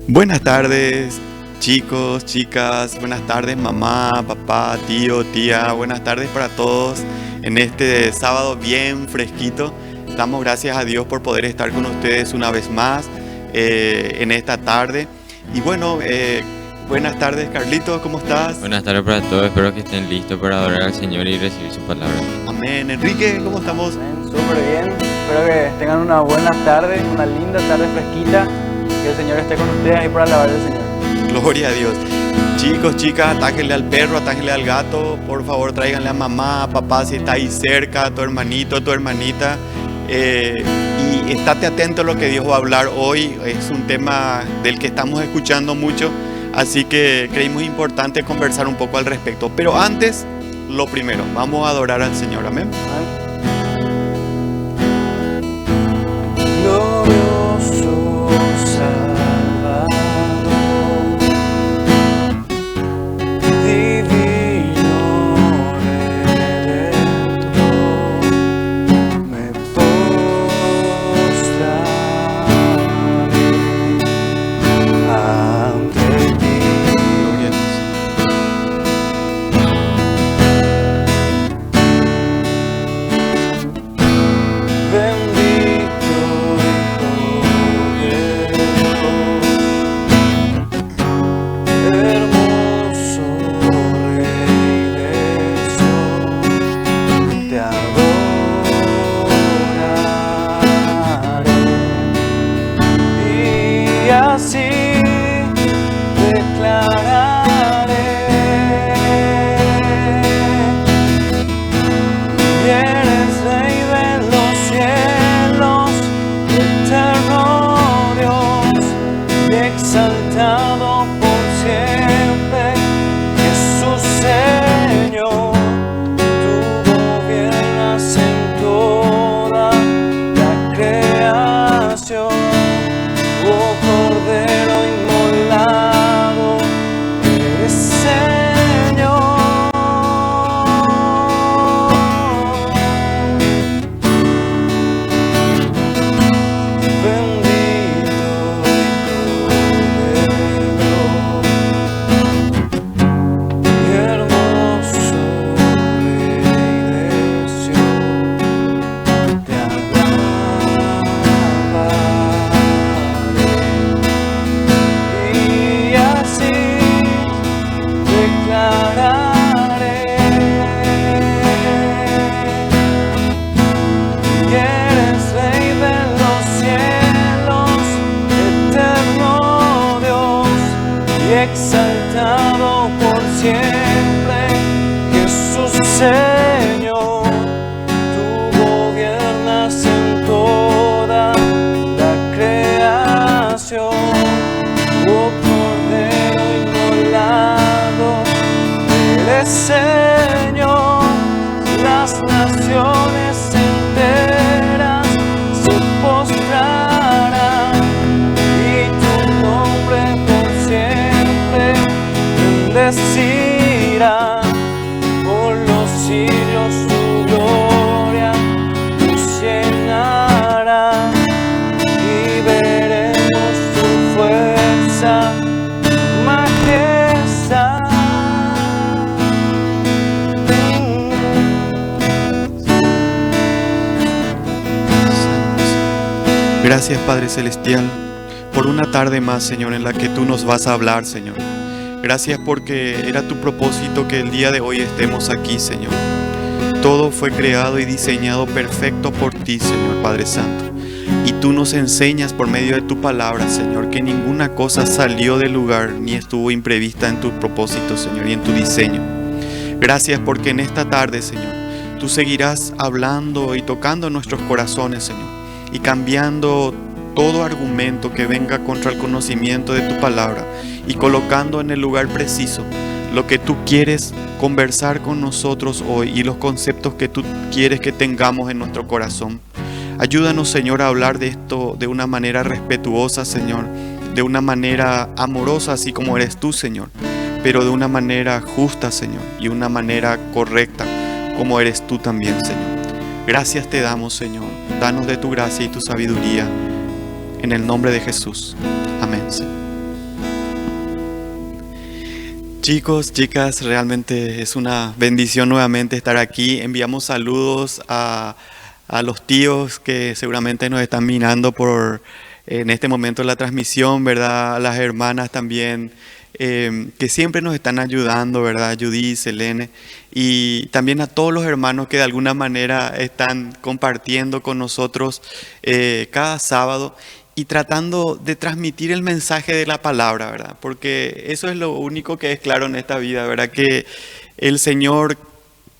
Buenas tardes, chicos, chicas, buenas tardes, mamá, papá, tío, tía, buenas tardes para todos en este sábado bien fresquito. Damos gracias a Dios por poder estar con ustedes una vez más en esta tarde. Y bueno, buenas tardes, Carlitos, ¿cómo estás? Buenas tardes para todos, espero que estén listos para adorar al Señor y recibir su palabra. Amén. Enrique, ¿cómo estamos? Súper bien, espero que tengan una buena tarde, una linda tarde fresquita, que el Señor esté con ustedes ahí para alabar al Señor. Gloria a Dios. Chicos, chicas, atájenle al perro, atájenle al gato, por favor tráiganle a mamá, papá si está ahí cerca, a tu hermanito, a tu hermanita. Y estate atento a lo que Dios va a hablar hoy. Es un tema del que estamos escuchando mucho, así que creímos importante conversar un poco al respecto. Pero antes, lo primero, vamos a adorar al Señor. Amén. Glorioso Salvador, divino Redentor, me postraré ante ti. Gloria a Dios. Bendito Hijo de Dios, hermoso Rey de Sion, te adoraré y así declararé: eres Rey de los cielos, eterno Dios, exaltado por siempre, Jesús Señor. Tú gobiernas en toda la creación, oh Cordero inmolado, eres Señor. Bendito Hijo de Dios, y hermoso Rey de Sion, te alabaré y así declararé: eres Rey de los cielos, eterno Dios, y exaltado por siempre, Jesús Señor. Tú gobiernas en toda la creación, oh Cordero inmolado, eres Señor. Las naciones enteras se postrarán y tu nombre por siempre bendecirán. Por los siglos tu gloria nos llenará y veremos tu fuerza, majestad. Gracias, Padre Celestial, por una tarde más, Señor, en la que tú nos vas a hablar, Señor. Gracias porque era tu propósito que el día de hoy estemos aquí, Señor. Todo fue creado y diseñado perfecto por ti, Señor Padre Santo. Y tú nos enseñas por medio de tu palabra, Señor, que ninguna cosa salió del lugar ni estuvo imprevista en tus propósitos, Señor, y en tu diseño. Gracias porque en esta tarde, Señor, tú seguirás hablando y tocando nuestros corazones, Señor, y cambiando todo argumento que venga contra el conocimiento de tu palabra y colocando en el lugar preciso lo que tú quieres conversar con nosotros hoy y los conceptos que tú quieres que tengamos en nuestro corazón. Ayúdanos, Señor, a hablar de esto de una manera respetuosa, Señor, de una manera amorosa, así como eres tú, Señor, pero de una manera justa, Señor, y una manera correcta, como eres tú también, Señor. Gracias te damos, Señor. Danos de tu gracia y tu sabiduría. En el nombre de Jesús. Amén, Señor. Chicos, chicas, realmente es una bendición nuevamente estar aquí. Enviamos saludos a los tíos que seguramente nos están mirando por en este momento de la transmisión, ¿verdad? A las hermanas también que siempre nos están ayudando, ¿verdad? Judy, Selene, y también a todos los hermanos que de alguna manera están compartiendo con nosotros cada sábado y tratando de transmitir el mensaje de la palabra, ¿verdad? Porque eso es lo único que es claro en esta vida, ¿verdad? Que el Señor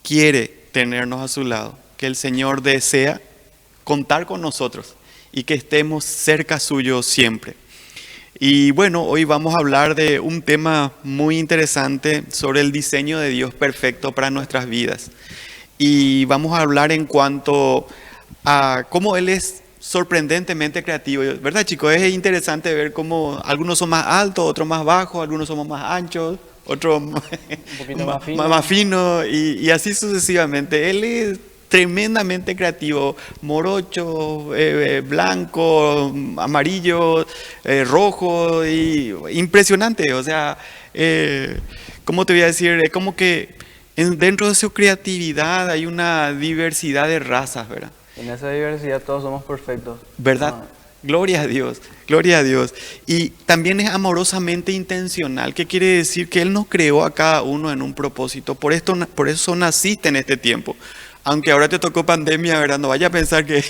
quiere tenernos a su lado, que el Señor desea contar con nosotros y que estemos cerca suyo siempre. Y bueno, hoy vamos a hablar de un tema muy interesante sobre el diseño de Dios perfecto para nuestras vidas. Y vamos a hablar en cuanto a cómo Él es sorprendentemente creativo, ¿verdad, chicos? Es interesante ver cómo algunos son más altos, otros más bajos, algunos somos más anchos, otros Un poquito más fino. más finos y así sucesivamente. Él es tremendamente creativo, morocho, blanco, amarillo, rojo, y impresionante. O sea, ¿cómo te voy a decir? Es como que dentro de su creatividad hay una diversidad de razas, ¿verdad? En esa diversidad todos somos perfectos. ¿Verdad? Ah, Gloria a Dios, gloria a Dios. Y también es amorosamente intencional, que quiere decir que Él nos creó a cada uno en un propósito. Por eso naciste en este tiempo. Aunque ahora te tocó pandemia, ¿verdad? No vaya a pensar que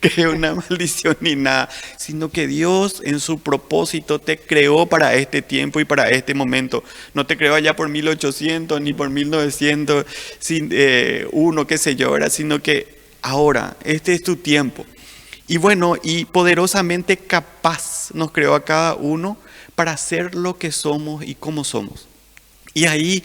es una maldición ni nada, sino que Dios en su propósito te creó para este tiempo y para este momento. No te creó allá por 1800 ni por 1901, qué sé yo, ¿verdad? Sino que ahora, este es tu tiempo. Y bueno, y poderosamente capaz nos creó a cada uno para ser lo que somos y cómo somos. Y ahí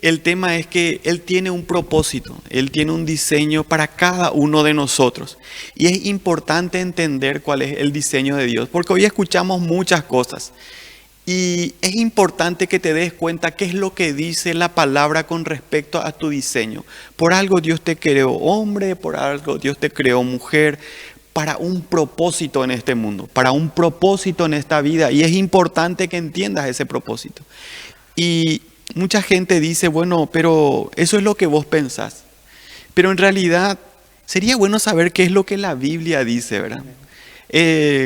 el tema es que Él tiene un propósito, Él tiene un diseño para cada uno de nosotros. Y es importante entender cuál es el diseño de Dios, porque hoy escuchamos muchas cosas. Y es importante que te des cuenta qué es lo que dice la palabra con respecto a tu diseño. Por algo Dios te creó hombre, por algo Dios te creó mujer, para un propósito en este mundo, para un propósito en esta vida. Y es importante que entiendas ese propósito. Y mucha gente dice, bueno, pero eso es lo que vos pensás. Pero en realidad sería bueno saber qué es lo que la Biblia dice, ¿verdad?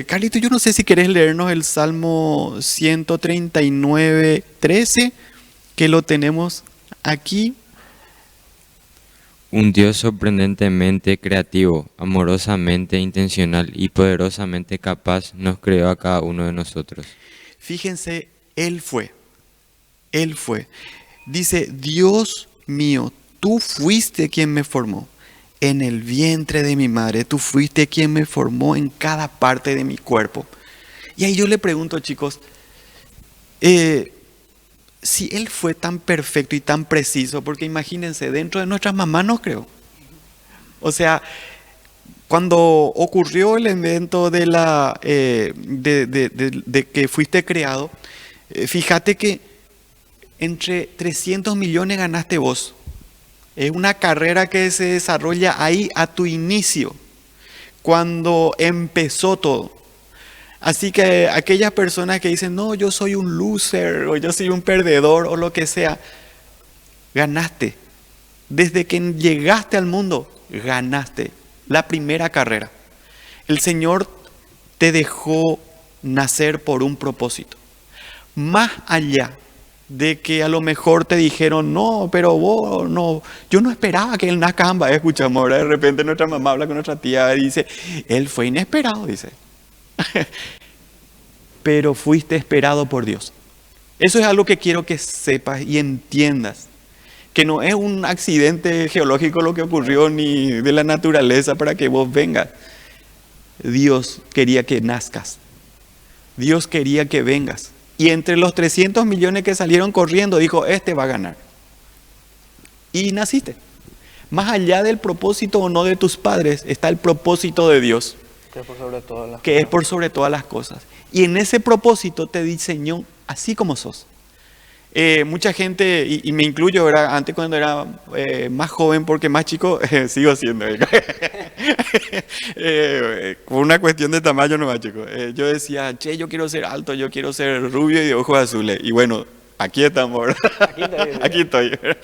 Carlito, yo no sé si querés leernos el Salmo 139, 13, que lo tenemos aquí. Un Dios sorprendentemente creativo, amorosamente intencional y poderosamente capaz nos creó a cada uno de nosotros. Fíjense, Él fue. Dice, Dios mío, tú fuiste quien me formó en el vientre de mi madre. Tú fuiste quien me formó en cada parte de mi cuerpo. Y ahí yo le pregunto, chicos, si Él fue tan perfecto y tan preciso, porque imagínense, dentro de nuestras mamás nos creó. O sea, cuando ocurrió el evento de que fuiste creado, fíjate que entre 300 millones ganaste vos. Es una carrera que se desarrolla ahí a tu inicio, cuando empezó todo. Así que aquellas personas que dicen, no, yo soy un loser, o yo soy un perdedor, o lo que sea, ganaste. Desde que llegaste al mundo, ganaste la primera carrera. El Señor te dejó nacer por un propósito. Más allá de que a lo mejor te dijeron, no, pero vos no, yo no esperaba que Él nazca ambas. Escuchamos ahora de repente nuestra mamá habla con nuestra tía y dice, Él fue inesperado, dice. Pero fuiste esperado por Dios. Eso es algo que quiero que sepas y entiendas. Que no es un accidente geológico lo que ocurrió ni de la naturaleza para que vos vengas. Dios quería que nazcas. Dios quería que vengas. Y entre los 300 millones que salieron corriendo, dijo, este va a ganar. Y naciste. Más allá del propósito o no de tus padres, está el propósito de Dios. que es por sobre todas las Que es por sobre todas las cosas. Y en ese propósito te diseñó así como sos. Mucha gente, y me incluyo, ¿verdad? Antes cuando era más joven, porque más chico, sigo siendo. Por una cuestión de tamaño nomás, chicos. Yo decía, che, yo quiero ser alto, yo quiero ser rubio y de ojos azules. Y bueno, aquí estamos, ¿verdad? Aquí estoy. Aquí estoy. ¿Verdad?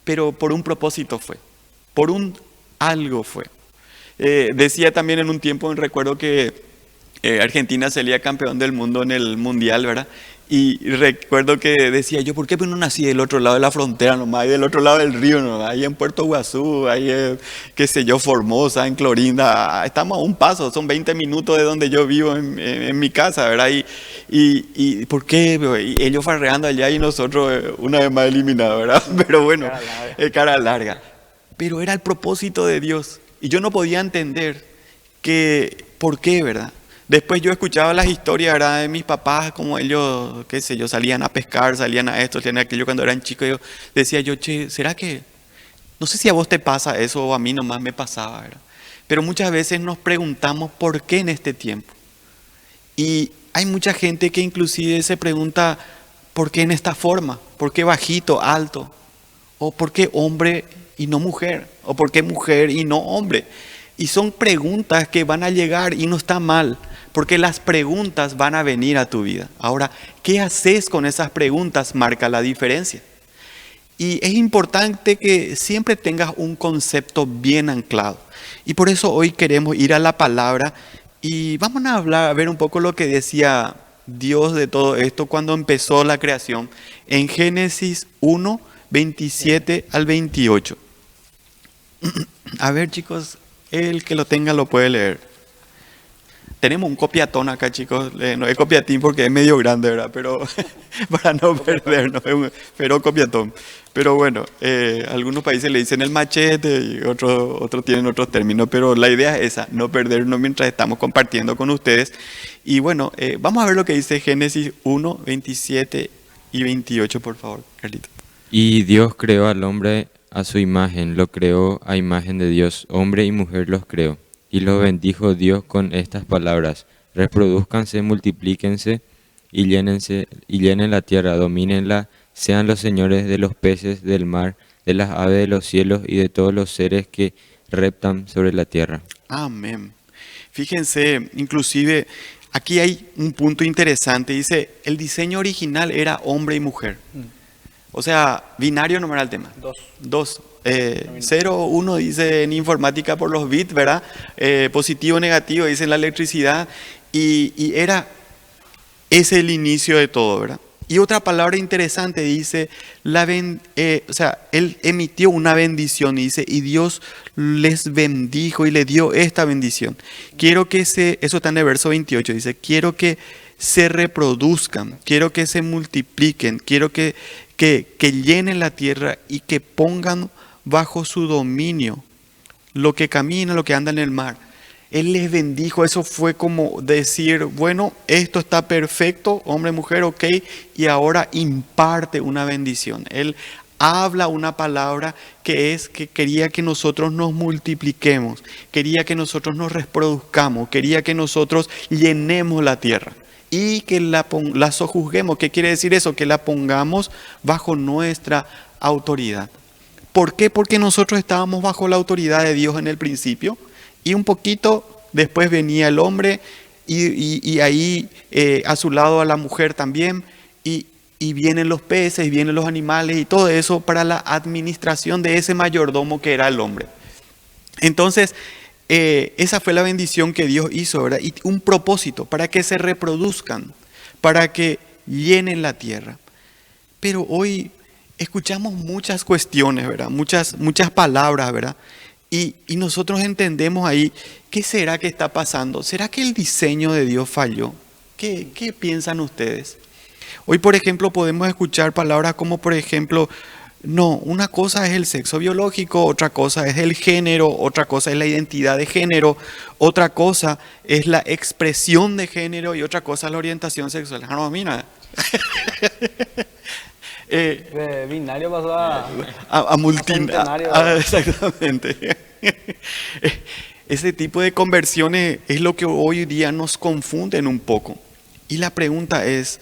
Pero por un propósito fue, por un algo fue. Decía también en un tiempo, recuerdo que Argentina salía campeón del mundo en el mundial, ¿verdad? Y recuerdo que decía yo, ¿por qué no nací del otro lado de la frontera nomás, ahí del otro lado del río nomás, ahí en Puerto Iguazú, ahí, qué sé yo, Formosa, en Clorinda, estamos a un paso, son 20 minutos de donde yo vivo en mi casa, ¿verdad? Y ¿por qué? Y ellos farreando allá y nosotros una vez más eliminados, ¿verdad? Pero bueno, cara larga. Pero era el propósito de Dios y yo no podía entender que, ¿por qué, verdad? Después yo escuchaba las historias, ¿verdad?, de mis papás, como ellos, qué sé yo, salían a pescar, salían a esto, salían a aquello cuando eran chicos. Yo decía yo, che, ¿será que...? No sé si a vos te pasa eso o a mí nomás me pasaba, ¿verdad? Pero muchas veces nos preguntamos por qué en este tiempo. Y hay mucha gente que inclusive se pregunta, ¿por qué en esta forma? ¿Por qué bajito, alto? ¿O por qué hombre y no mujer? ¿O por qué mujer y no hombre? Y son preguntas que van a llegar y no está mal. Porque las preguntas van a venir a tu vida. Ahora, ¿qué haces con esas preguntas? Marca la diferencia. Y es importante que siempre tengas un concepto bien anclado. Y por eso hoy queremos ir a la palabra y vamos a hablar, a ver un poco lo que decía Dios de todo esto cuando empezó la creación. En Génesis 1, 27 al 28. A ver, chicos, el que lo tenga lo puede leer. Tenemos un copiatón acá, chicos. No es copiatín porque es medio grande, ¿verdad? Pero para no perdernos, pero copiatón. Pero bueno, algunos países le dicen el machete y otros tienen otros términos. Pero la idea es esa, no perdernos mientras estamos compartiendo con ustedes. Y bueno, vamos a ver lo que dice Génesis 1, 27 y 28, por favor, Carlito. Y Dios creó al hombre a su imagen, lo creó a imagen de Dios, hombre y mujer los creó. Y los bendijo Dios con estas palabras: reproduzcanse, multiplíquense y llenen la tierra, domínenla, sean los señores de los peces del mar, de las aves de los cielos y de todos los seres que reptan sobre la tierra. Amén. Fíjense, inclusive aquí hay un punto interesante. Dice, el diseño original era hombre y mujer. O sea, binario no era el tema. Dos. 0, 1 dice en informática por los bits, ¿verdad? Positivo, negativo, dice en la electricidad. Y era ese el inicio de todo, ¿verdad? Y otra palabra interesante dice, o sea, él emitió una bendición y dice, y Dios les bendijo y le dio esta bendición. Quiero que eso está en el verso 28, dice, quiero que se reproduzcan, quiero que se multipliquen, quiero que llenen la tierra y que pongan bajo su dominio lo que camina, lo que anda en el mar. Él les bendijo, eso fue como decir, bueno, esto está perfecto, hombre, mujer, ok, y ahora imparte una bendición. Él habla una palabra que es que quería que nosotros nos multipliquemos, quería que nosotros nos reproduzcamos, quería que nosotros llenemos la tierra y que la sojuzguemos. ¿Qué quiere decir eso? Que la pongamos bajo nuestra autoridad. ¿Por qué? Porque nosotros estábamos bajo la autoridad de Dios en el principio y un poquito después venía el hombre y ahí a su lado a la mujer también y vienen los peces, y vienen los animales y todo eso para la administración de ese mayordomo que era el hombre. Entonces, esa fue la bendición que Dios hizo, ¿verdad? Y un propósito para que se reproduzcan, para que llenen la tierra. Pero hoy escuchamos muchas cuestiones, ¿verdad? Muchas palabras, ¿verdad? Y nosotros entendemos ahí, ¿qué será que está pasando? ¿Será que el diseño de Dios falló? ¿Qué piensan ustedes? Hoy, por ejemplo, podemos escuchar palabras como, por ejemplo, no, una cosa es el sexo biológico, otra cosa es el género, otra cosa es la identidad de género, otra cosa es la expresión de género y otra cosa es la orientación sexual. No, mira. De binario pasó a centenario. Exactamente. Ese tipo de conversiones es lo que hoy día nos confunden un poco. Y la pregunta es,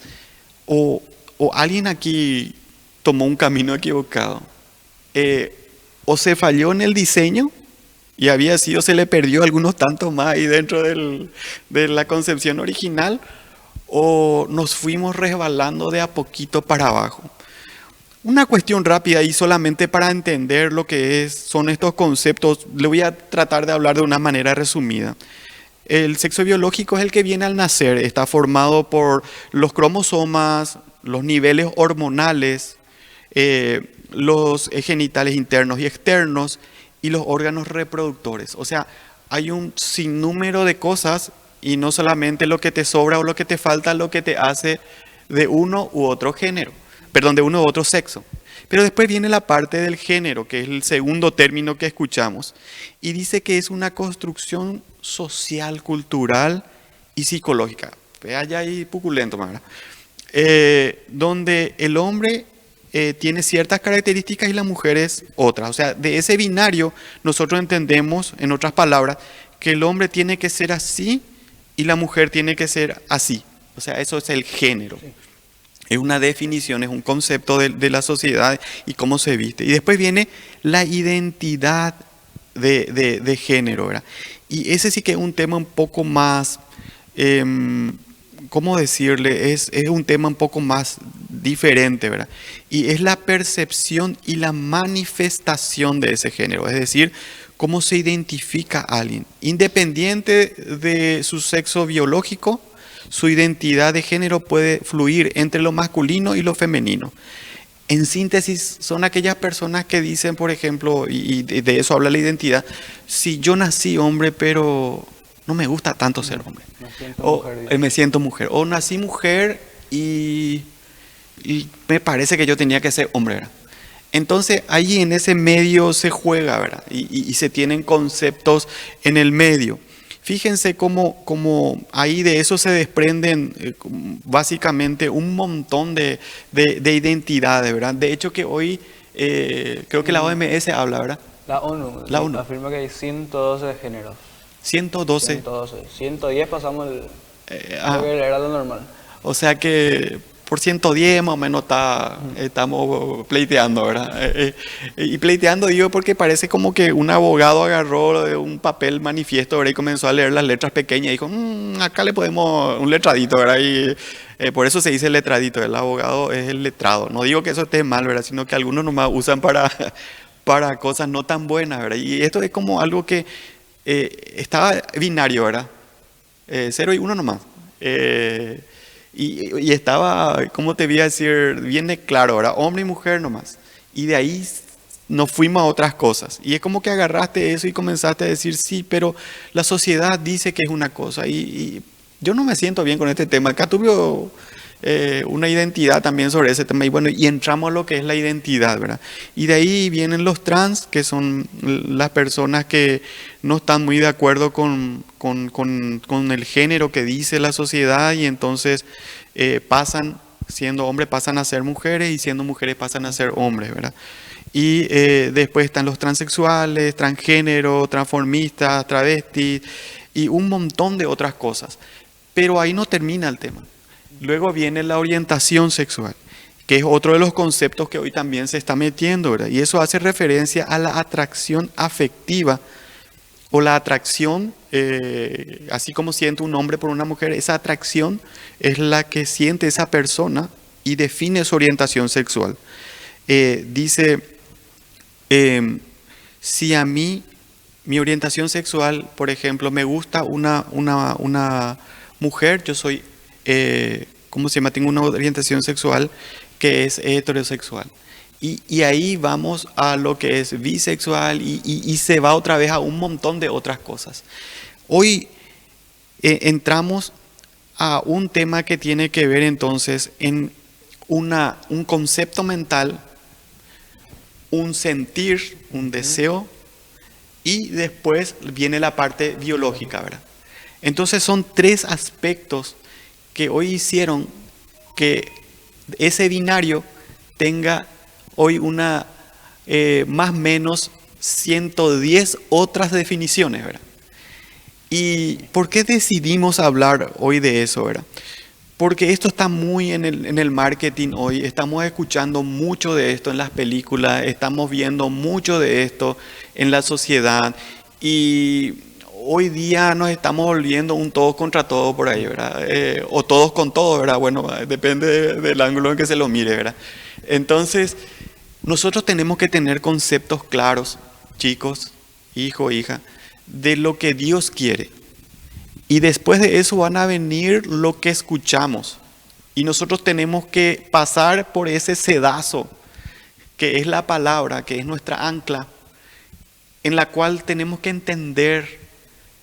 o alguien aquí tomó un camino equivocado, o se falló en el diseño y se le perdió algunos tantos más ahí dentro de la concepción original, o nos fuimos resbalando de a poquito para abajo. Una cuestión rápida y solamente para entender lo que son estos conceptos, le voy a tratar de hablar de una manera resumida. El sexo biológico es el que viene al nacer, está formado por los cromosomas, los niveles hormonales, los genitales internos y externos y los órganos reproductores. O sea, hay un sinnúmero de cosas y no solamente lo que te sobra o lo que te falta, lo que te hace de uno u otro género, perdón, de uno u otro sexo. Pero después viene la parte del género, que es el segundo término que escuchamos, y dice que es una construcción social, cultural y psicológica. Vea ya ahí puculento, ¿verdad? Donde el hombre tiene ciertas características y la mujer es otras. O sea, de ese binario nosotros entendemos, en otras palabras, que el hombre tiene que ser así y la mujer tiene que ser así. O sea, eso es el género. Es una definición, es un concepto de la sociedad y cómo se viste. Y después viene la identidad de género, ¿verdad? Y ese sí que es un tema un poco más, ¿cómo decirle? Es un tema un poco más diferente, ¿verdad? Y es la percepción y la manifestación de ese género, es decir, cómo se identifica a alguien. Independiente de su sexo biológico, su identidad de género puede fluir entre lo masculino y lo femenino. En síntesis, son aquellas personas que dicen, por ejemplo, y de eso habla la identidad, si yo nací hombre, pero no me gusta tanto ser hombre. Me siento mujer. O nací mujer y me parece que yo tenía que ser hombre, ¿verdad? Entonces, ahí en ese medio se juega, ¿verdad? Y se tienen conceptos en el medio. Fíjense cómo ahí de eso se desprenden básicamente un montón de identidades, ¿verdad? De hecho que hoy creo que la OMS habla, ¿verdad? La ONU afirma que hay 112 géneros. 112. 110 pasamos creo que era lo normal. O sea que por 110 más o menos estamos pleiteando, ¿verdad? Y pleiteando digo porque parece como que un abogado agarró un papel manifiesto, ¿verdad? Y comenzó a leer las letras pequeñas y dijo, acá le podemos un letradito, ¿verdad? Y por eso se dice letradito, el abogado es el letrado. No digo que eso esté mal, ¿verdad? Sino que algunos nomás usan para cosas no tan buenas, ¿verdad? Y esto es como algo que estaba binario, ¿verdad? 0 y 1 nomás. Y estaba, ¿cómo te voy a decir? Viene claro, ¿verdad? Hombre y mujer nomás. Y de ahí nos fuimos a otras cosas. Y es como que agarraste eso y comenzaste a decir, sí, pero la sociedad dice que es una cosa. Y yo no me siento bien con este tema. Acá tuve una identidad también sobre ese tema. Y bueno, y entramos a lo que es la identidad, ¿verdad? Y de ahí vienen los trans, que son las personas que no están muy de acuerdo con el género que dice la sociedad y entonces siendo hombres pasan a ser mujeres y siendo mujeres pasan a ser hombres, ¿verdad? Y después están los transexuales, transgénero, transformistas, travestis y un montón de otras cosas. Pero ahí no termina el tema. Luego viene la orientación sexual, que es otro de los conceptos que hoy también se está metiendo, ¿verdad? Y eso hace referencia a la atracción afectiva o la atracción, así como siente un hombre por una mujer, esa atracción es la que siente esa persona y define su orientación sexual. Dice, si a mí, mi orientación sexual, por ejemplo, me gusta una mujer, yo soy, ¿cómo se llama? Tengo una orientación sexual que es heterosexual. Y ahí vamos a lo que es bisexual y se va otra vez a un montón de otras cosas. Hoy entramos a un tema que tiene que ver entonces en un concepto mental, un sentir, un deseo y después viene la parte biológica, ¿verdad? Entonces son 3 aspectos que hoy hicieron que ese binario tenga hoy una más o menos 110 otras definiciones, ¿verdad? ¿Y por qué decidimos hablar hoy de eso, verdad? Porque esto está muy en el marketing hoy, estamos escuchando mucho de esto en las películas, estamos viendo mucho de esto en la sociedad y hoy día nos estamos volviendo un todos contra todos por ahí, ¿verdad? O todos con todos, ¿verdad? Bueno, depende del ángulo en que se lo mire, ¿verdad? Entonces, nosotros tenemos que tener conceptos claros, chicos, hijo, hija, de lo que Dios quiere. Y después de eso van a venir lo que escuchamos. Y nosotros tenemos que pasar por ese sedazo, que es la palabra, que es nuestra ancla, en la cual tenemos que entender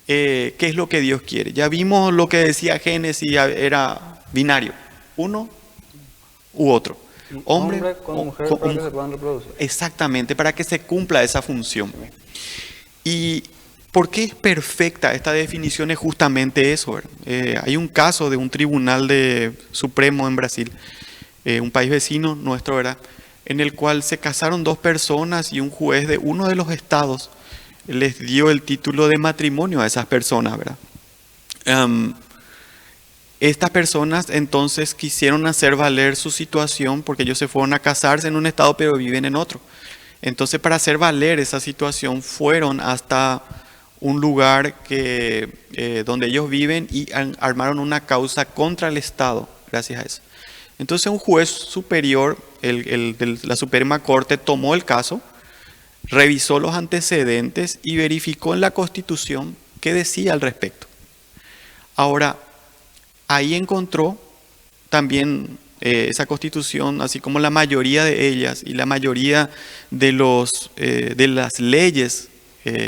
qué es lo que Dios quiere. Ya vimos lo que decía Génesis, era binario, uno u otro. Hombre con mujer para que se puedan reproducir. Exactamente, para que se cumpla esa función. ¿Y por qué es perfecta esta definición? Es justamente eso, ¿verdad? Hay un caso de un tribunal supremo en Brasil, un país vecino nuestro, ¿verdad?, en el cual se casaron dos personas y un juez de uno de los estados les dio el título de matrimonio a esas personas, ¿verdad? Estas personas entonces quisieron hacer valer su situación porque ellos se fueron a casarse en un estado pero viven en otro. Entonces, para hacer valer esa situación fueron hasta un lugar donde ellos viven y armaron una causa contra el estado gracias a eso. Entonces un juez superior, de la Suprema Corte, tomó el caso, revisó los antecedentes y verificó en la Constitución qué decía al respecto. Ahora, ahí encontró también esa Constitución, así como la mayoría de ellas y la mayoría de las leyes,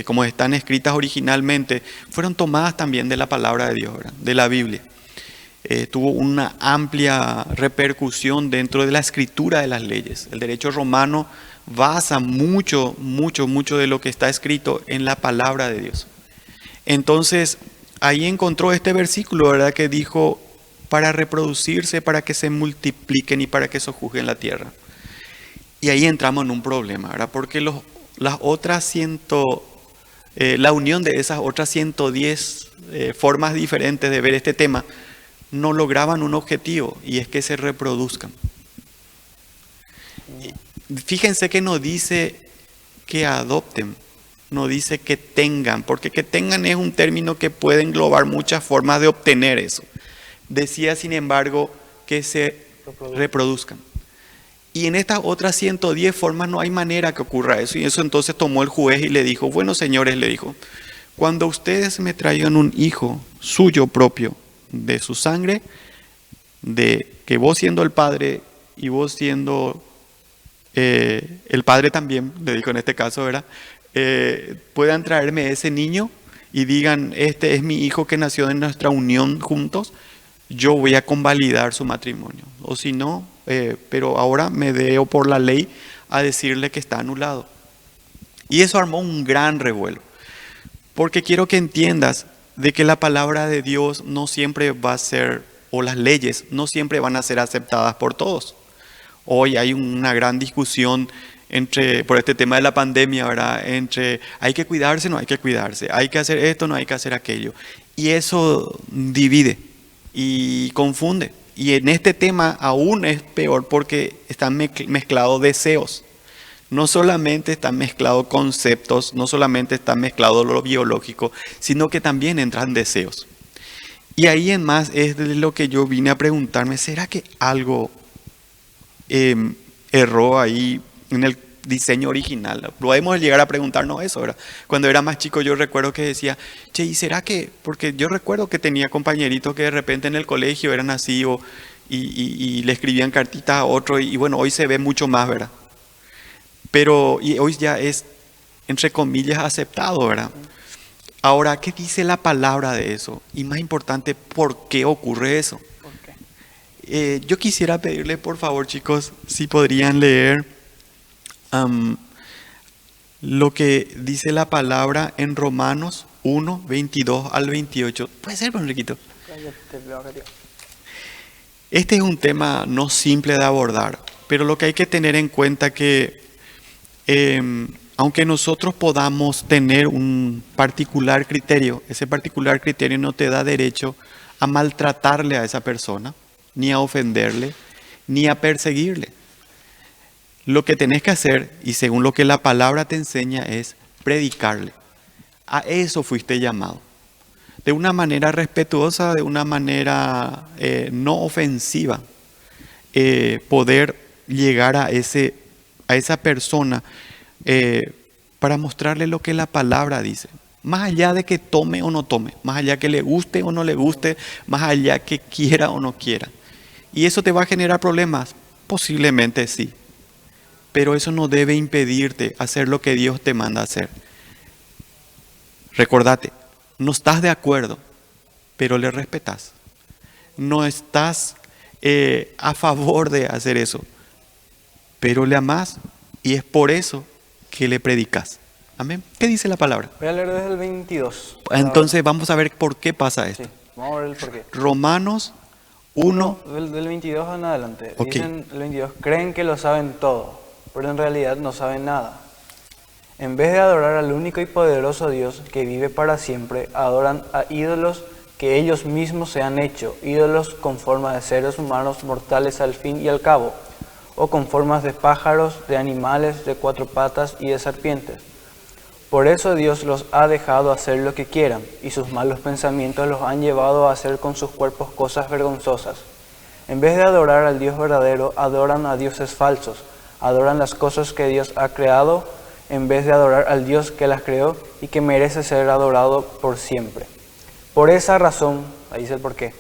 como están escritas originalmente, fueron tomadas también de la palabra de Dios, ¿verdad?, de la Biblia. Tuvo una amplia repercusión dentro de la escritura de las leyes. El derecho romano basa mucho de lo que está escrito en la palabra de Dios. Entonces, ahí encontró este versículo, ¿verdad?, que dijo, para reproducirse, para que se multipliquen y para que sojuzguen la tierra. Y ahí entramos en un problema, ¿verdad?, porque la unión de esas otras 110 formas diferentes de ver este tema no lograban un objetivo, y es que se reproduzcan. Fíjense que no dice que adopten, no dice que tengan, porque que tengan es un término que puede englobar muchas formas de obtener eso. Decía, sin embargo, que se reproduzcan. Y en estas otras 110 formas no hay manera que ocurra eso. Y eso entonces tomó el juez y le dijo, bueno, señores, le dijo, cuando ustedes me traigan un hijo suyo propio, de su sangre, de que vos siendo el padre y vos siendo el padre también, le dijo en este caso, ¿verdad?, puedan traerme ese niño y digan, este es mi hijo que nació de nuestra unión juntos, yo voy a convalidar su matrimonio. O si no, pero ahora me debo por la ley a decirle que está anulado. Y eso armó un gran revuelo, porque quiero que entiendas de que la palabra de Dios no siempre va a ser, o las leyes no siempre van a ser aceptadas por todos. Hoy hay una gran discusión por este tema de la pandemia, ¿verdad?, entre hay que cuidarse, no hay que cuidarse, hay que hacer esto, no hay que hacer aquello. Y eso divide y confunde. Y en este tema aún es peor porque están mezclados deseos. No solamente están mezclados conceptos, no solamente está mezclado lo biológico, sino que también entran deseos. Y ahí en más es de lo que yo vine a preguntarme, ¿será que algo erró ahí en el diseño original? Podemos llegar a preguntarnos eso, ¿verdad? Cuando era más chico yo recuerdo que decía, che, ¿y será que? Porque yo recuerdo que tenía compañeritos que de repente en el colegio eran así y le escribían cartitas a otro y bueno, hoy se ve mucho más, ¿verdad? Pero y hoy ya es, entre comillas, aceptado, ¿verdad? Ahora, ¿qué dice la palabra de eso? Y más importante, ¿por qué ocurre eso? ¿Por qué? Yo quisiera pedirle, por favor, chicos, si podrían leer lo que dice la palabra en Romanos 1, 22 al 28. ¿Puede ser, Enriquito? Este es un tema no simple de abordar, pero lo que hay que tener en cuenta que aunque nosotros podamos tener un particular criterio, ese particular criterio no te da derecho a maltratarle a esa persona, ni a ofenderle, ni a perseguirle. Lo que tenés que hacer, y según lo que la palabra te enseña, es predicarle. A eso fuiste llamado. de una manera respetuosa, de una manera no ofensiva, poder llegar a esa persona para mostrarle lo que la palabra dice. Más allá de que tome o no tome, más allá que le guste o no le guste, más allá que quiera o no quiera. ¿Y eso te va a generar problemas? Posiblemente sí. Pero eso no debe impedirte hacer lo que Dios te manda hacer. Recordate, no estás de acuerdo, pero le respetas. No estás a favor de hacer eso, pero le amás y es por eso que le predicas. Amén. ¿Qué dice la palabra? Voy a leer desde el 22. Entonces vamos a ver por qué pasa esto. Sí, vamos a ver el porqué. Romanos 1. Del 22 en adelante. Ok. Dicen el 22, creen que lo saben todo, pero en realidad no saben nada. En vez de adorar al único y poderoso Dios que vive para siempre, adoran a ídolos que ellos mismos se han hecho, ídolos con forma de seres humanos mortales al fin y al cabo, o con formas de pájaros, de animales, de cuatro patas y de serpientes. Por eso Dios los ha dejado hacer lo que quieran, y sus malos pensamientos los han llevado a hacer con sus cuerpos cosas vergonzosas. En vez de adorar al Dios verdadero, adoran a dioses falsos, adoran las cosas que Dios ha creado, en vez de adorar al Dios que las creó y que merece ser adorado por siempre. Por esa razón, ahí dice el porqué,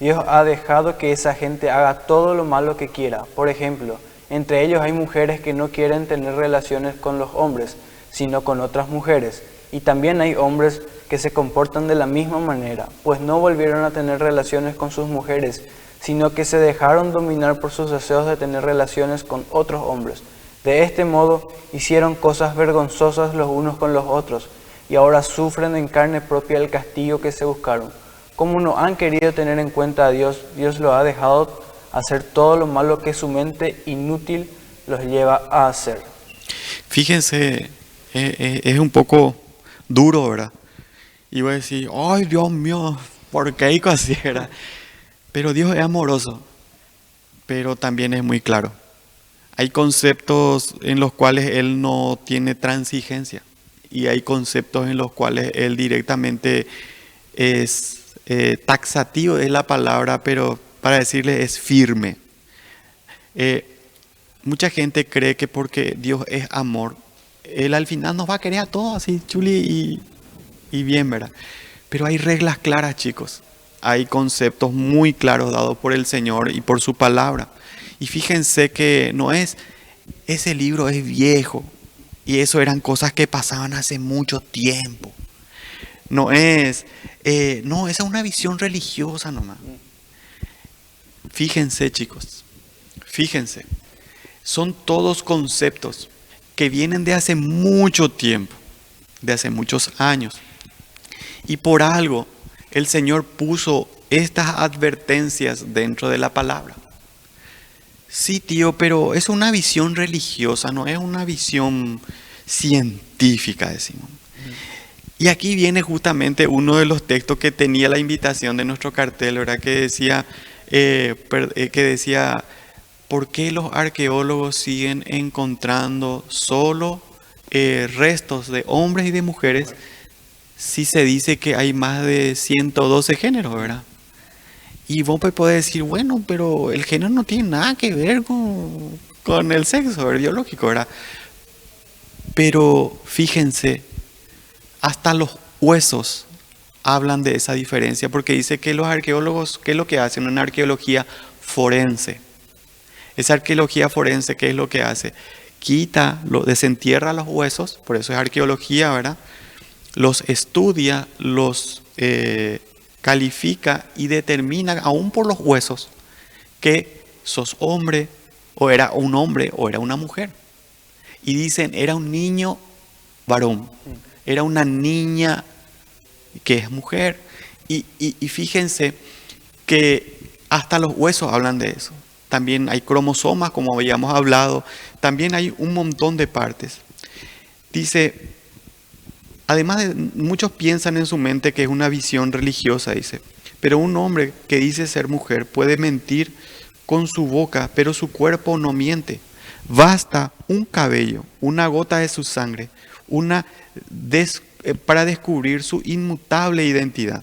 Dios ha dejado que esa gente haga todo lo malo que quiera. Por ejemplo, entre ellos hay mujeres que no quieren tener relaciones con los hombres, sino con otras mujeres. Y también hay hombres que se comportan de la misma manera, pues no volvieron a tener relaciones con sus mujeres, sino que se dejaron dominar por sus deseos de tener relaciones con otros hombres. De este modo hicieron cosas vergonzosas los unos con los otros, y ahora sufren en carne propia el castigo que se buscaron. Como no han querido tener en cuenta a Dios, Dios lo ha dejado hacer todo lo malo que su mente inútil los lleva a hacer. Fíjense, es un poco duro, ¿verdad? Y voy a decir, ay Dios mío, ¿por qué hay así, verdad? Pero Dios es amoroso, pero también es muy claro. Hay conceptos en los cuales Él no tiene transigencia y hay conceptos en los cuales Él directamente es taxativo, es la palabra, pero para decirle es firme. Mucha gente cree que porque Dios es amor, Él al final nos va a querer a todos así, chuli y bien, ¿verdad? Pero hay reglas claras, chicos. Hay conceptos muy claros dados por el Señor y por su palabra. Y fíjense que no es, ese libro es viejo y eso eran cosas que pasaban hace mucho tiempo. No, esa es una visión religiosa nomás. Fíjense, chicos, fíjense, son todos conceptos que vienen de hace mucho tiempo, de hace muchos años. Y por algo el Señor puso estas advertencias dentro de la palabra. Sí, tío, pero es una visión religiosa, no es una visión científica, decimos. Y aquí viene justamente uno de los textos que tenía la invitación de nuestro cartel, ¿verdad? Que decía, ¿por qué los arqueólogos siguen encontrando solo restos de hombres y de mujeres si se dice que hay más de 112 géneros, ¿verdad? Y vos podés decir, bueno, pero el género no tiene nada que ver con el sexo, el biológico, ¿verdad? Pero fíjense, hasta los huesos hablan de esa diferencia, porque dice que los arqueólogos, ¿qué es lo que hacen? Una arqueología forense. Esa arqueología forense, ¿qué es lo que hace? Desentierra los huesos, por eso es arqueología, ¿verdad? Los estudia, los califica y determina, aún por los huesos, que sos hombre, o era un hombre, o era una mujer. Y dicen, era un niño varón, era una niña que es mujer. Y fíjense que hasta los huesos hablan de eso. También hay cromosomas, como habíamos hablado. También hay un montón de partes. Dice, además muchos piensan en su mente que es una visión religiosa, dice. Pero un hombre que dice ser mujer puede mentir con su boca, pero su cuerpo no miente. Basta un cabello, una gota de su sangre, para descubrir su inmutable identidad.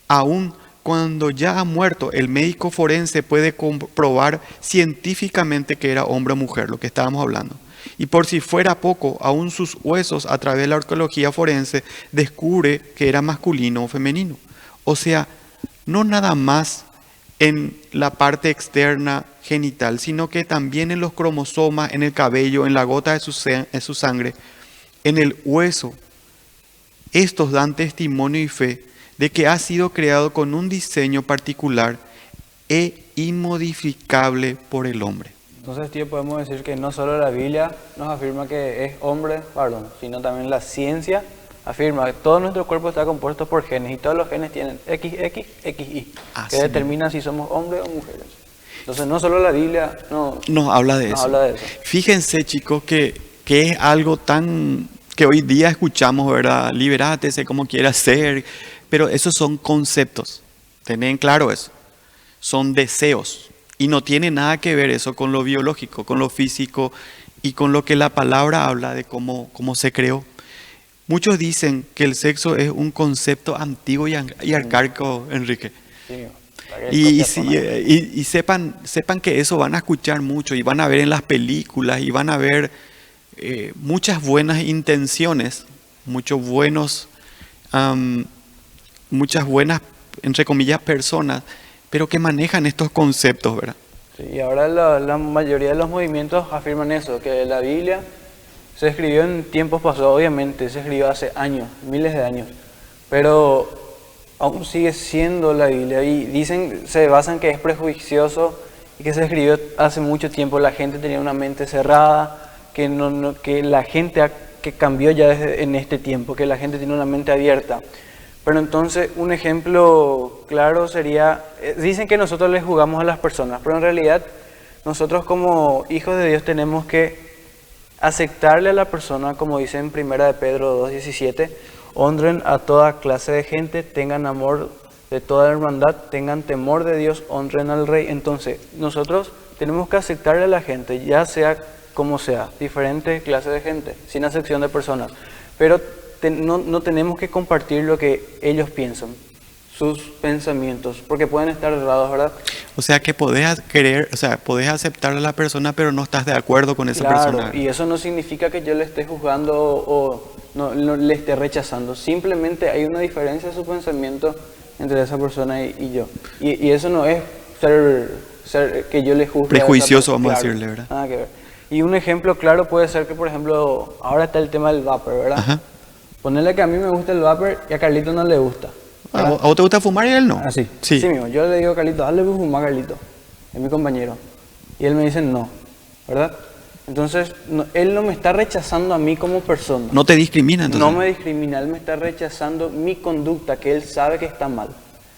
Aún cuando ya ha muerto, el médico forense puede comprobar científicamente que era hombre o mujer, lo que estábamos hablando. Y por si fuera poco, aún sus huesos, a través de la arqueología forense, descubre que era masculino o femenino. O sea, no nada más en la parte externa genital, sino que también en los cromosomas, en el cabello, en la gota de su sangre, en el hueso. Estos dan testimonio y fe de que ha sido creado con un diseño particular e inmodificable por el hombre. Entonces, tío, podemos decir que no solo la Biblia nos afirma que es hombre, varón, sino también la ciencia afirma que todo nuestro cuerpo está compuesto por genes y todos los genes tienen XX, XY, que determinan si somos hombres o mujeres. Entonces, no solo la Biblia nos habla de eso. Fíjense, chicos, que es algo tan que hoy día escuchamos, ¿verdad? Liberate, sé cómo quieras ser, pero esos son conceptos. Tened claro eso. Son deseos. Y no tiene nada que ver eso con lo biológico, con lo físico y con lo que la palabra habla de cómo se creó. Muchos dicen que el sexo es un concepto antiguo y arcaico, Enrique. Sí. Y sepan que eso van a escuchar mucho y van a ver en las películas y van a ver muchas buenas intenciones, muchas buenas, entre comillas, personas, pero que manejan estos conceptos, ¿verdad? Sí, y ahora la mayoría de los movimientos afirman eso, que la Biblia se escribió en tiempos pasados, obviamente, se escribió hace años, miles de años, pero aún sigue siendo la Biblia y dicen, se basan que es prejuicioso y que se escribió hace mucho tiempo, la gente tenía una mente cerrada, que la gente que cambió ya en este tiempo, que la gente tiene una mente abierta. Pero entonces un ejemplo claro sería, dicen que nosotros les jugamos a las personas, pero en realidad nosotros como hijos de Dios tenemos que aceptarle a la persona, como dice en 1 de Pedro 2:17, honren a toda clase de gente, tengan amor de toda hermandad, tengan temor de Dios, honren al Rey. Entonces nosotros tenemos que aceptarle a la gente, ya sea como sea, diferentes clases de gente, sin acepción de personas, pero no tenemos que compartir lo que ellos piensan, sus pensamientos, porque pueden estar errados, ¿verdad? O sea que podés aceptar a la persona, pero no estás de acuerdo con esa persona. Y eso no significa que yo le esté juzgando o no le esté rechazando. Simplemente hay una diferencia de su pensamiento entre esa persona y yo. Y eso no es ser que yo le juzgue. Prejuicioso, vamos a decirle, ¿verdad? Nada que ver. Y un ejemplo claro puede ser que, por ejemplo, ahora está el tema del vapor, ¿verdad? Ajá. Ponerle que a mí me gusta el vapor y a Carlito no le gusta. ¿A vos te gusta fumar y a él no? Ah, sí. Sí mismo. Yo le digo a Carlito, dale a fumar, Carlito. Es mi compañero. Y él me dice no, ¿verdad? Entonces, él no me está rechazando a mí como persona. ¿No te discrimina entonces? No me discrimina, él me está rechazando mi conducta, que él sabe que está mal.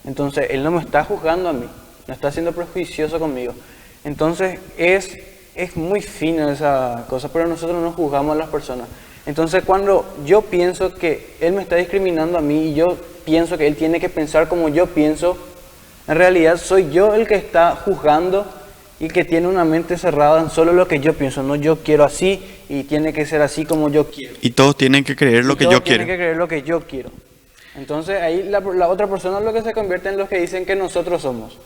Entonces, él no me está juzgando a mí, no está siendo prejuicioso conmigo. Entonces, es muy fina esa cosa, pero nosotros no juzgamos a las personas. Entonces, cuando yo pienso que él me está discriminando a mí y yo pienso que él tiene que pensar como yo pienso, en realidad soy yo el que está juzgando y que tiene una mente cerrada en solo lo que yo pienso. No, yo quiero así y tiene que ser así como yo quiero. Y todos tienen que creer lo que yo quiero. Tienen que creer lo que yo quiero. Entonces, ahí la otra persona es lo que se convierte en los que dicen que nosotros somos.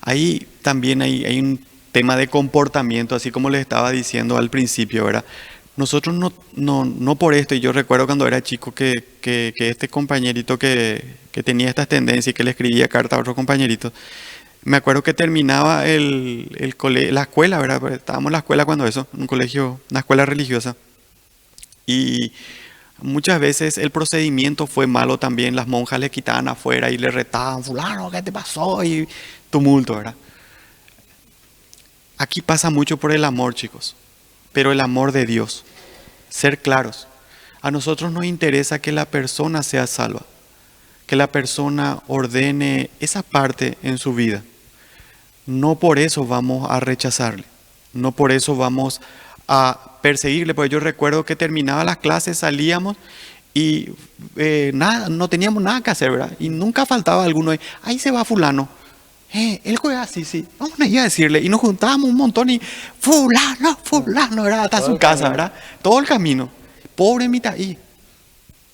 Ahí también hay un tema de comportamiento, así como les estaba diciendo al principio, ¿verdad? Nosotros no por esto, y yo recuerdo cuando era chico que este compañerito que tenía estas tendencias y que le escribía cartas a otros compañeritos, me acuerdo que terminaba la escuela, ¿verdad? Estábamos en la escuela cuando eso, una escuela religiosa, y muchas veces el procedimiento fue malo también, las monjas le quitaban afuera y le retaban, fulano, ¿qué te pasó? Y tumulto, ¿verdad? Aquí pasa mucho por el amor, chicos. Pero el amor de Dios, ser claros, a nosotros nos interesa que la persona sea salva, que la persona ordene esa parte en su vida. No por eso vamos a rechazarle, no por eso vamos a perseguirle, porque yo recuerdo que terminaba las clases, salíamos y nada, no teníamos nada que hacer, ¿verdad? Y nunca faltaba alguno, ahí se va fulano. Él juega así, sí. Vamos a ir a decirle. Y nos juntábamos un montón y fulano, ¿verdad? Hasta su casa, ¿verdad? Todo el camino. Pobre Mitaí.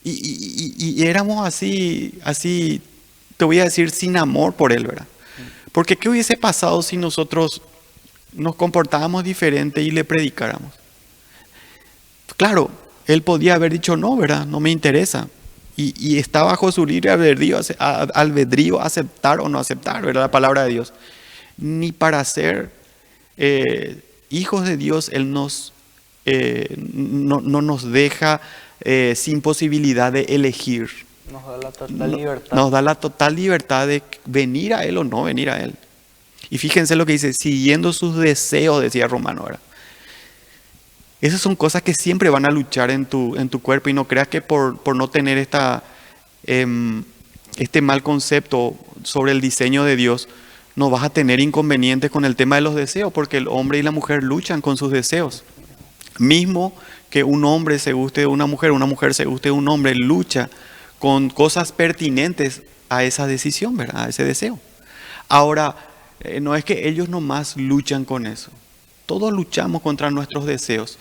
Y éramos así te voy a decir sin amor por él, ¿verdad? Porque ¿qué hubiese pasado si nosotros nos comportábamos diferente y le predicáramos? Claro, él podía haber dicho no, ¿verdad? No me interesa. Y está bajo su libre albedrío aceptar o no aceptar, ¿verdad? La palabra de Dios. Ni para ser hijos de Dios, Él no nos deja sin posibilidad de elegir. Nos da la total libertad. Nos da la total libertad de venir a Él o no venir a Él. Y fíjense lo que dice, siguiendo sus deseos, decía Romano, ¿verdad? Esas son cosas que siempre van a luchar en tu cuerpo, y no creas que por no tener este mal concepto sobre el diseño de Dios, no vas a tener inconvenientes con el tema de los deseos, porque el hombre y la mujer luchan con sus deseos. Mismo que un hombre se guste de una mujer se guste de un hombre, lucha con cosas pertinentes a esa decisión, ¿verdad? A ese deseo. Ahora, no es que ellos nomás luchan con eso. Todos luchamos contra nuestros deseos.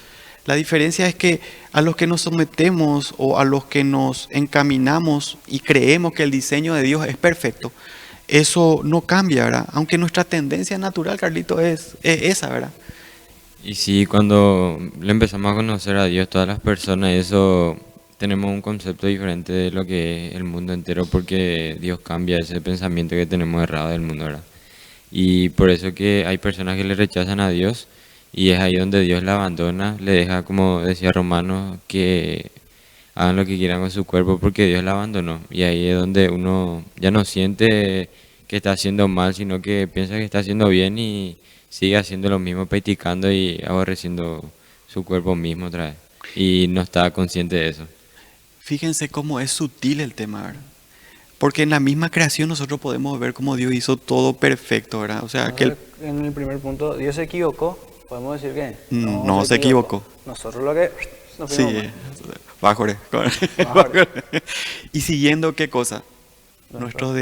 La diferencia es que a los que nos sometemos o a los que nos encaminamos y creemos que el diseño de Dios es perfecto, eso no cambia, ¿verdad? Aunque nuestra tendencia natural, Carlito, es esa, ¿verdad? Y sí, cuando le empezamos a conocer a Dios, todas las personas, eso tenemos un concepto diferente de lo que es el mundo entero, porque Dios cambia ese pensamiento que tenemos errado del mundo, ¿verdad? Y por eso que hay personas que le rechazan a Dios, y es ahí donde Dios la abandona, le deja, como decía Romanos, que hagan lo que quieran con su cuerpo porque Dios la abandonó. Y ahí es donde uno ya no siente que está haciendo mal, sino que piensa que está haciendo bien y sigue haciendo lo mismo, practicando y aborreciendo su cuerpo mismo otra vez. Y no está consciente de eso. Fíjense cómo es sutil el tema, ¿verdad? Porque en la misma creación nosotros podemos ver cómo Dios hizo todo perfecto, ¿verdad? O sea, que en el primer punto, Dios se equivocó. Podemos decir que no se equivocó. Nosotros lo que nos Sí, fuimos mal. bájore. Bájore. Y siguiendo qué cosa, nuestros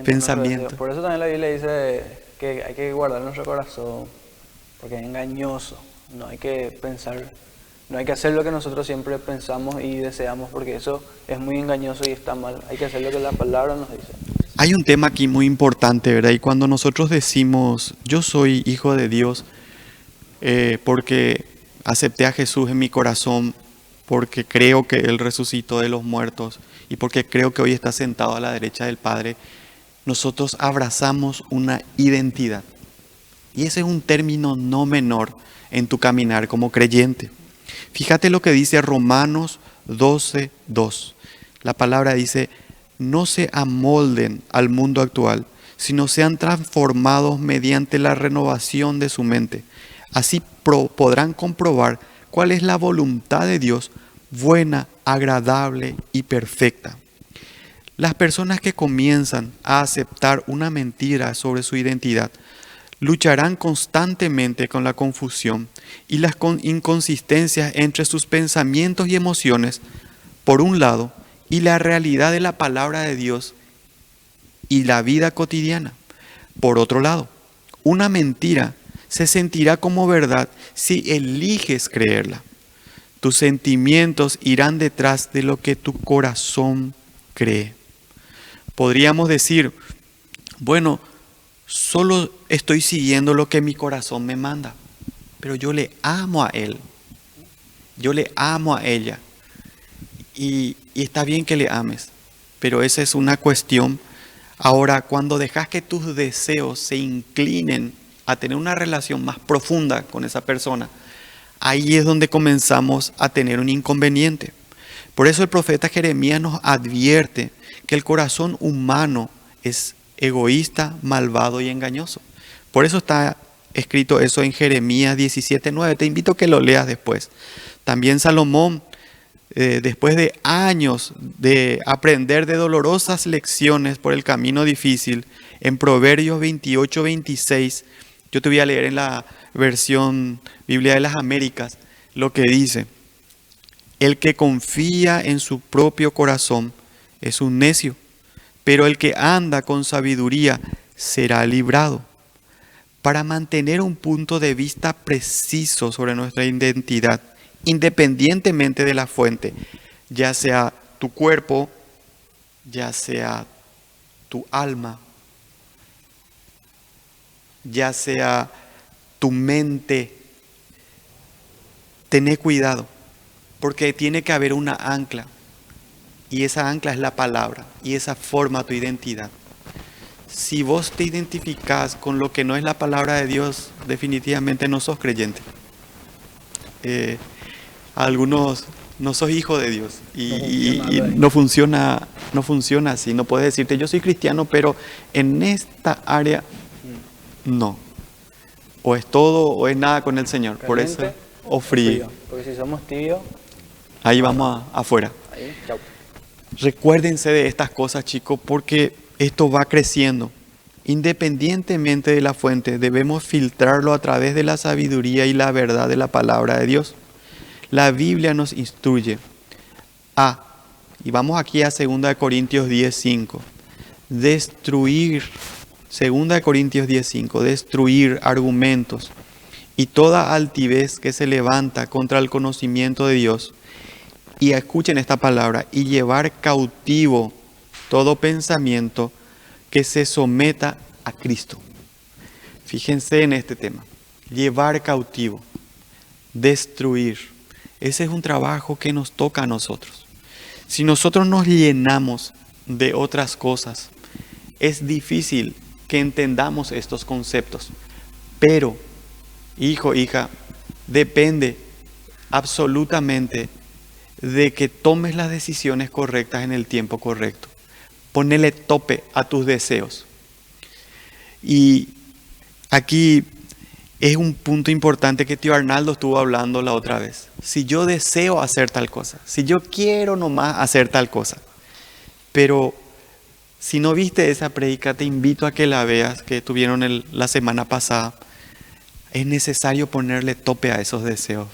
pensamientos. Por eso también la Biblia dice que hay que guardar nuestro corazón, porque es engañoso. No hay que pensar, no hay que hacer lo que nosotros siempre pensamos y deseamos, porque eso es muy engañoso y está mal. Hay que hacer lo que la palabra nos dice. Hay un tema aquí muy importante, ¿verdad? Y cuando nosotros decimos, yo soy hijo de Dios, porque acepté a Jesús en mi corazón, porque creo que Él resucitó de los muertos y porque creo que hoy está sentado a la derecha del Padre, nosotros abrazamos una identidad. Y ese es un término no menor en tu caminar como creyente. Fíjate lo que dice Romanos 12:2. La palabra dice, no se amolden al mundo actual, sino sean transformados mediante la renovación de su mente. Así podrán comprobar cuál es la voluntad de Dios, buena, agradable y perfecta. Las personas que comienzan a aceptar una mentira sobre su identidad lucharán constantemente con la confusión y las inconsistencias entre sus pensamientos y emociones, por un lado, y la realidad de la palabra de Dios y la vida cotidiana, por otro lado. Una mentira se sentirá como verdad si eliges creerla. Tus sentimientos irán detrás de lo que tu corazón cree. Podríamos decir, bueno, solo estoy siguiendo lo que mi corazón me manda, pero yo le amo a él, yo le amo a ella, y está bien que le ames, pero esa es una cuestión. Ahora, cuando dejas que tus deseos se inclinen a tener una relación más profunda con esa persona, ahí es donde comenzamos a tener un inconveniente. Por eso el profeta Jeremías nos advierte que el corazón humano es egoísta, malvado y engañoso. Por eso está escrito eso en Jeremías 17:9. Te invito a que lo leas después. También Salomón, después de años de aprender de dolorosas lecciones por el camino difícil, en Proverbios 28:26, yo te voy a leer en la versión Biblia de las Américas lo que dice: el que confía en su propio corazón es un necio, pero el que anda con sabiduría será librado. Para mantener un punto de vista preciso sobre nuestra identidad, independientemente de la fuente, ya sea tu cuerpo, ya sea tu alma, ya sea tu mente. Tené cuidado, porque tiene que haber una ancla, y esa ancla es la palabra, y esa forma tu identidad. Si vos te identificás con lo que no es la palabra de Dios, definitivamente no sos creyente. Algunos no sos hijo de Dios y no funciona así. No puedes decirte yo soy cristiano, pero en esta área no. O es todo o es nada con el Señor. Por Caliente eso, o frío. Porque si somos tibios, Ahí vamos afuera. ahí, chau. Recuérdense de estas cosas, chicos, porque esto va creciendo. Independientemente de la fuente, debemos filtrarlo a través de la sabiduría y la verdad de la palabra de Dios. La Biblia nos instruye y vamos aquí a 2 Corintios 10:5, destruir, 2 Corintios 10:5, destruir argumentos y toda altivez que se levanta contra el conocimiento de Dios. Y escuchen esta palabra, y llevar cautivo todo pensamiento que se someta a Cristo. Fíjense en este tema, llevar cautivo, destruir. Ese es un trabajo que nos toca a nosotros. Si nosotros nos llenamos de otras cosas, es difícil que entendamos estos conceptos. Pero, hijo, hija, depende absolutamente de que tomes las decisiones correctas en el tiempo correcto. Ponele tope a tus deseos. Y aquí es un punto importante que tío Arnaldo estuvo hablando la otra vez. Si yo deseo hacer tal cosa, si yo quiero nomás hacer tal cosa, pero si no viste esa prédica, te invito a que la veas, que tuvieron la semana pasada. Es necesario ponerle tope a esos deseos.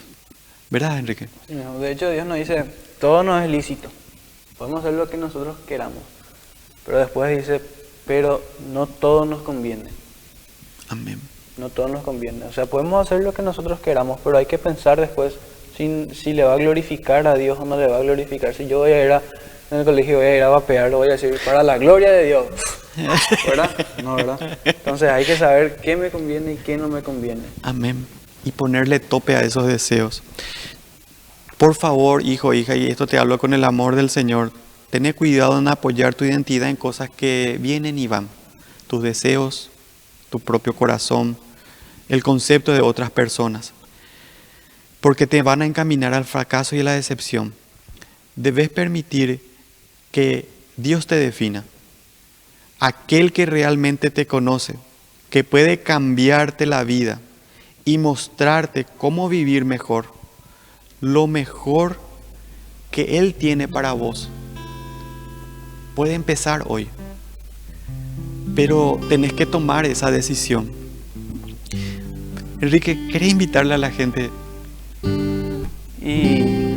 ¿Verdad, Enrique? No, de hecho, Dios nos dice, todo nos es lícito. Podemos hacer lo que nosotros queramos. Pero después dice, pero no todo nos conviene. Amén. No todo nos conviene. O sea, podemos hacer lo que nosotros queramos, pero hay que pensar después si le va a glorificar a Dios o no le va a glorificar. Si yo voy a ir en el colegio, voy a ir a vapear, lo voy a decir para la gloria de Dios. ¿Verdad? No, ¿verdad? Entonces hay que saber qué me conviene y qué no me conviene. Amén. Y ponerle tope a esos deseos. Por favor, hijo, hija, y esto te hablo con el amor del Señor, ten cuidado en apoyar tu identidad en cosas que vienen y van. Tus deseos, tu propio corazón, el concepto de otras personas. Porque te van a encaminar al fracaso y a la decepción. Debes permitir que Dios te defina. Aquel que realmente te conoce, que puede cambiarte la vida y mostrarte cómo vivir mejor, lo mejor que Él tiene para vos. Puede empezar hoy, pero tenés que tomar esa decisión. Enrique, ¿querés invitarle a la gente? Y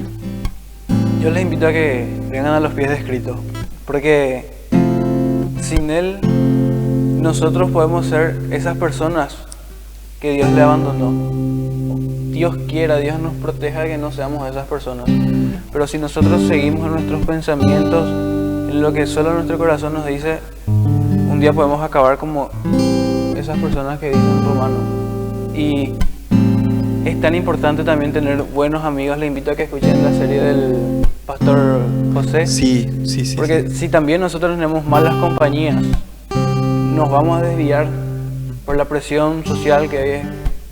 yo les invito a que vengan a los pies de Cristo, porque sin Él nosotros podemos ser esas personas que Dios le abandonó. Dios quiera, Dios nos proteja de que no seamos esas personas. Pero si nosotros seguimos en nuestros pensamientos, en lo que solo nuestro corazón nos dice, un día podemos acabar como esas personas que dicen Romanos. Y es tan importante también tener buenos amigos. Les invito a que escuchen la serie del Pastor José. Sí. Porque si también nosotros tenemos malas compañías, nos vamos a desviar por la presión social que es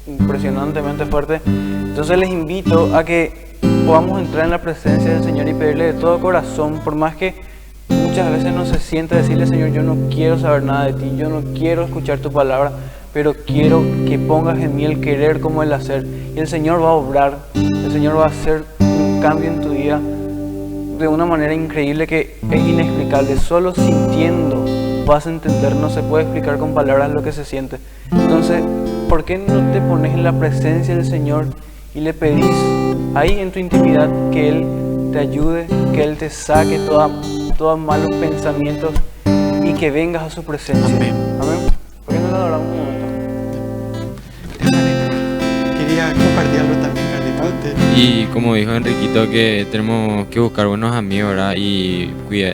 impresionantemente fuerte. Entonces les invito a que podamos entrar en la presencia del Señor y pedirle de todo corazón, por más que muchas veces no se siente decirle, Señor, yo no quiero saber nada de ti, yo no quiero escuchar tu palabra, pero quiero que pongas en mí el querer como el hacer. Y el Señor va a obrar, el Señor va a hacer un cambio en tu vida de una manera increíble que es inexplicable. Solo sintiendo vas a entender, no se puede explicar con palabras lo que se siente. Entonces, ¿por qué no te pones en la presencia del Señor y le pedís ahí en tu intimidad que Él te ayude, que Él te saque todos malos pensamientos y que vengas a su presencia? Amén. Amén. ¿Por qué no lo adoramos un momento? Quería compartir algo también, Carlito. Exactamente. Y como dijo Enriquito, que tenemos que buscar buenos amigos, ¿verdad? Y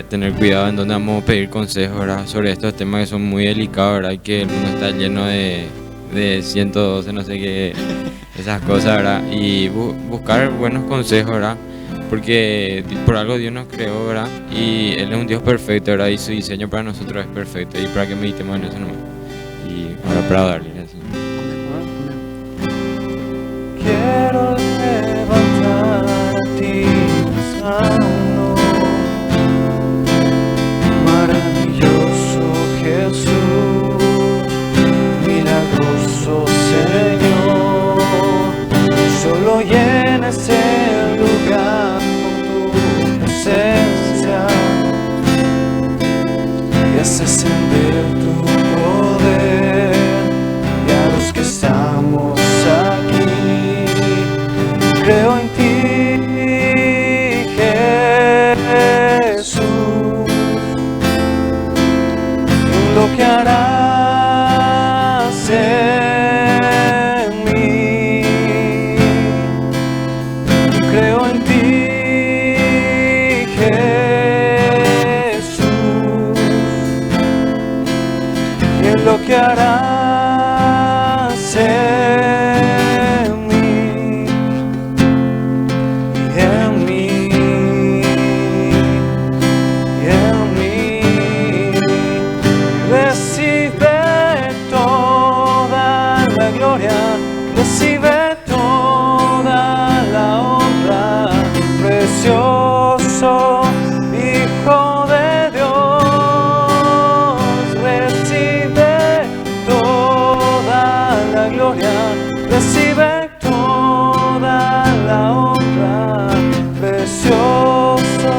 tener cuidado en donde vamos a pedir consejos, ¿verdad? Sobre estos temas que son muy delicados, ¿verdad? Y que el mundo está lleno de 112, no sé qué, esas cosas, ¿verdad? Y buscar buenos consejos, ¿verdad? Porque por algo Dios nos creó, ¿verdad? Y Él es un Dios perfecto, ¿verdad? Y su diseño para nosotros es perfecto. Y para que meditemos en eso nomás. Y ahora para darle así. Quiero levantar a ti mis manos, maravilloso Jesús, milagroso Señor, solo llenes el lugar con tu presencia y haces encender tu poder, y a los que estamos aquí creo en ti, Jesús, en lo que harás en mí. Creo en ti, Jesús, y en lo que harás en mí. Recibe toda la honra, precioso Hijo de Dios. Recibe toda la gloria, recibe toda la honra, precioso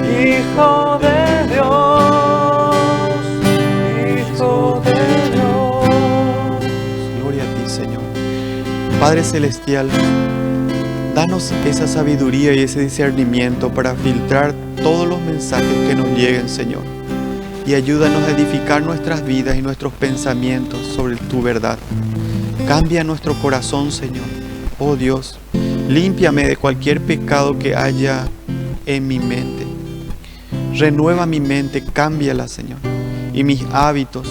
Hijo de Dios, Hijo de Dios. Gloria a ti, Señor. Padre Celestial, danos esa sabiduría y ese discernimiento para filtrar todos los mensajes que nos lleguen, Señor. Y ayúdanos a edificar nuestras vidas y nuestros pensamientos sobre tu verdad. Cambia nuestro corazón, Señor. Oh Dios, límpiame de cualquier pecado que haya en mi mente. Renueva mi mente, cámbiala, Señor. Y mis hábitos.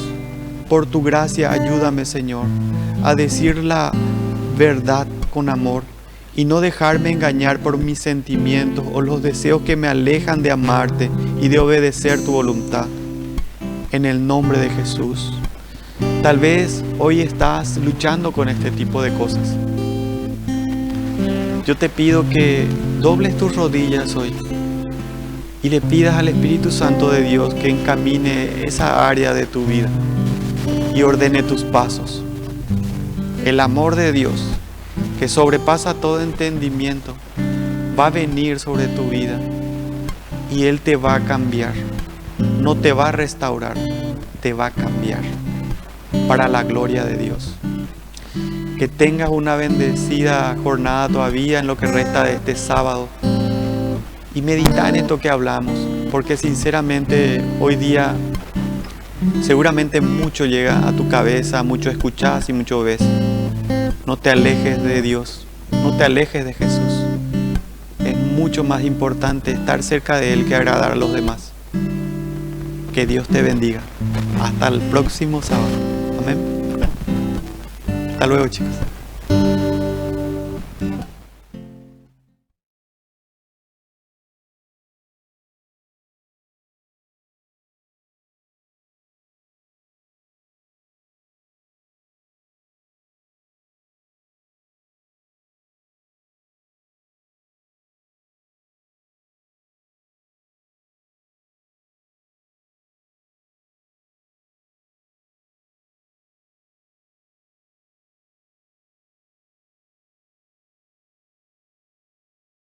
Por tu gracia, ayúdame, Señor, a decir la verdad con amor y no dejarme engañar por mis sentimientos o los deseos que me alejan de amarte y de obedecer tu voluntad. En el nombre de Jesús. Tal vez hoy estás luchando con este tipo de cosas. Yo te pido que dobles tus rodillas hoy y le pidas al Espíritu Santo de Dios que encamine esa área de tu vida y ordene tus pasos. El amor de Dios, que sobrepasa todo entendimiento, va a venir sobre tu vida y Él te va a cambiar. No te va a restaurar, te va a cambiar para la gloria de Dios. Que tengas una bendecida jornada todavía en lo que resta de este sábado y medita en esto que hablamos, porque sinceramente hoy día seguramente mucho llega a tu cabeza, mucho escuchas y mucho ves. No te alejes de Dios, no te alejes de Jesús. Es mucho más importante estar cerca de Él que agradar a los demás. Que Dios te bendiga. Hasta el próximo sábado. Amén. Hasta luego, chicos.